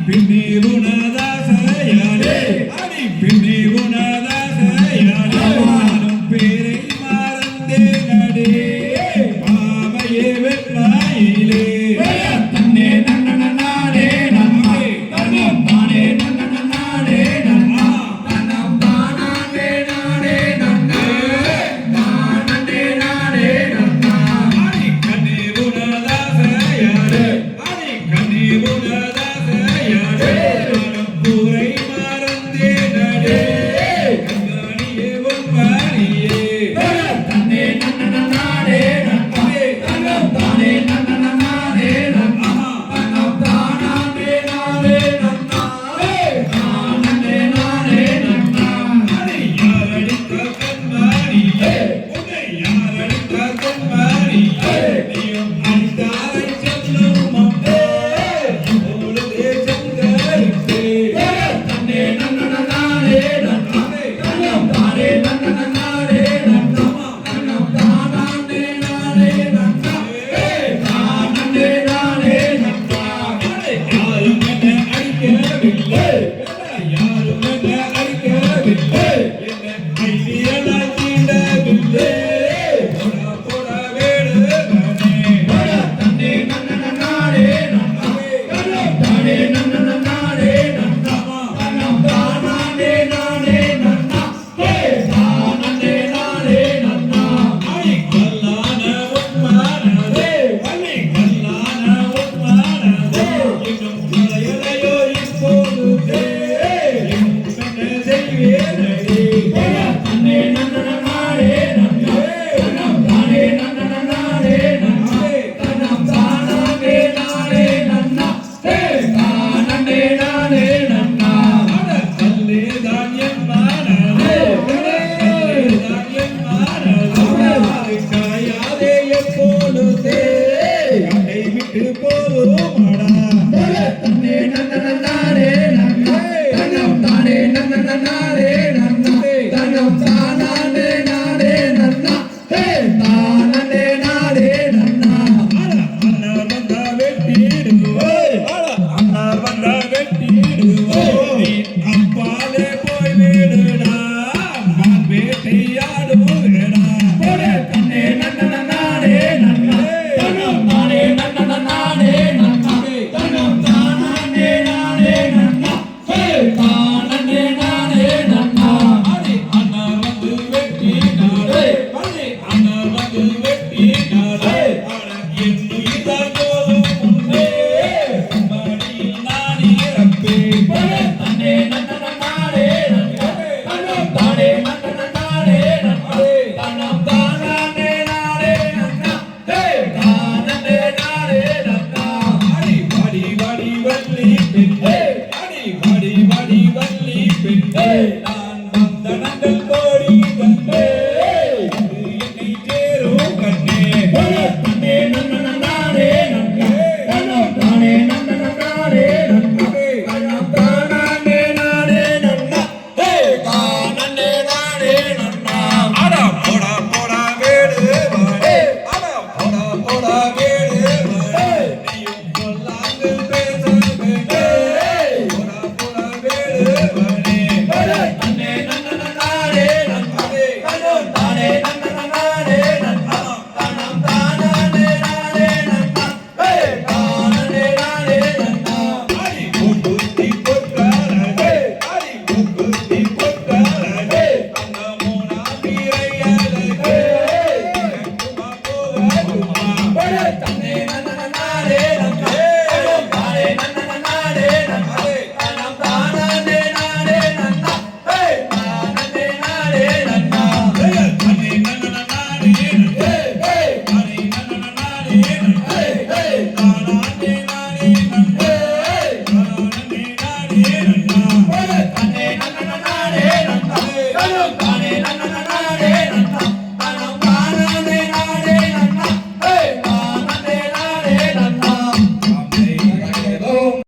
பின்னி குணதாசையாலே அடி பின்னி குணதாசையாலே நானும் பேரை மறந்தேனடே பாவையே வெப்பாயிலே தன்னே நன்னன நாடே நன்னே தன்னம் தானே நன்னன நாடே நன்னா தன்னம் தானே நாடே நன்னே தானே நாடே நன்னா அடி கண்ணே குணதாசையாலே அடி கண்ணே குணதாசையாலே நானும் பூரை மறந்தேனடே கண்காணியே பொன்பாணியே தன்னே நன்னன நாடே நன்னே தன்னம் தானே நன்னன நாடே நன்னா தன்னம் தானே நாடே நன்னா தானே நாடே நன்னா அடி யாரடித்த கண்மாணியே உன்னை யாரடித்த கண்மாணியே நீயும் அடித்தாரை சொல்லும் அம்மே இப்பொழுதே செங்கருத்தே தன்னே நன்னன நாடே நன்னா தன்னம் தானே நன்னன நாடே நன்னா தன்னம் தானே நாடே நன்னா தானே நாடே நன்னா யாரும் என்னை அடிக்கவில்லை யாரும் என்னை அடிக்கவில்லை என்னை ஐடியலாய் தீண்டவில்லை போடா போடா வேடுவனே தன்னே நன்னன நாடே நன்னா தன்னம் தானே நன்னன நாடே நன்னா தன்னம் தானே நாடே நன்னா தானே நாடே நன்னா அடி கல்லான உன்மானதே வள்ளி கல்லான உன்மானதே இன்னும் கலையலையோ இப்போதுதே இன்னும் என்ன செய்வேனடி தன்னே நன்னன நாடே நன்னா தன்னம் தானே நன்னன நாடே நன்னா தன்னம் தானே நாடே நன்னா தானே நாடே நன்னா கல்லே தான் என் மானதே கல்லே தான் என் மானதே காயாதே எப்பொழுதே கண்டை விட்டு போவோமாடா தன்னே நன்னன நாடே நன்னா தன்னம் தானே நன்னன நாடே நன்னா தன்னம் தானே நாடே நன்னா தானே நாடே நன்னா அண்ணார் வந்தா வெட்டிடுவோய் அண்ணார் வந்தா வெட்டிடுவோய் அப்பாலே போய் விடுடா நான் வேட்டையாடுவேடா தன்னே நன்னன நாடே நன்னா தன்னம் தானே நன்னன நாடே நன்னா தன்னம் தானே நாடே நன்னா தானே நாடே நன்னா அடி அண்ணார் வந்து வெட்டினாரே அடி அண்ணார் வந்து வெட்டினாரே என்னுயிர்தான் போதும் முன்னே மடியில் நான் இறப்பேன் தன்னே நன்னன நாடே நன்னா தன்னம் தானே நன்னன நாடே நன்னா தன்னம் தானே நாடே நன்னா தானே நாடே நன்னா அடி வாடி வாடி வள்ளி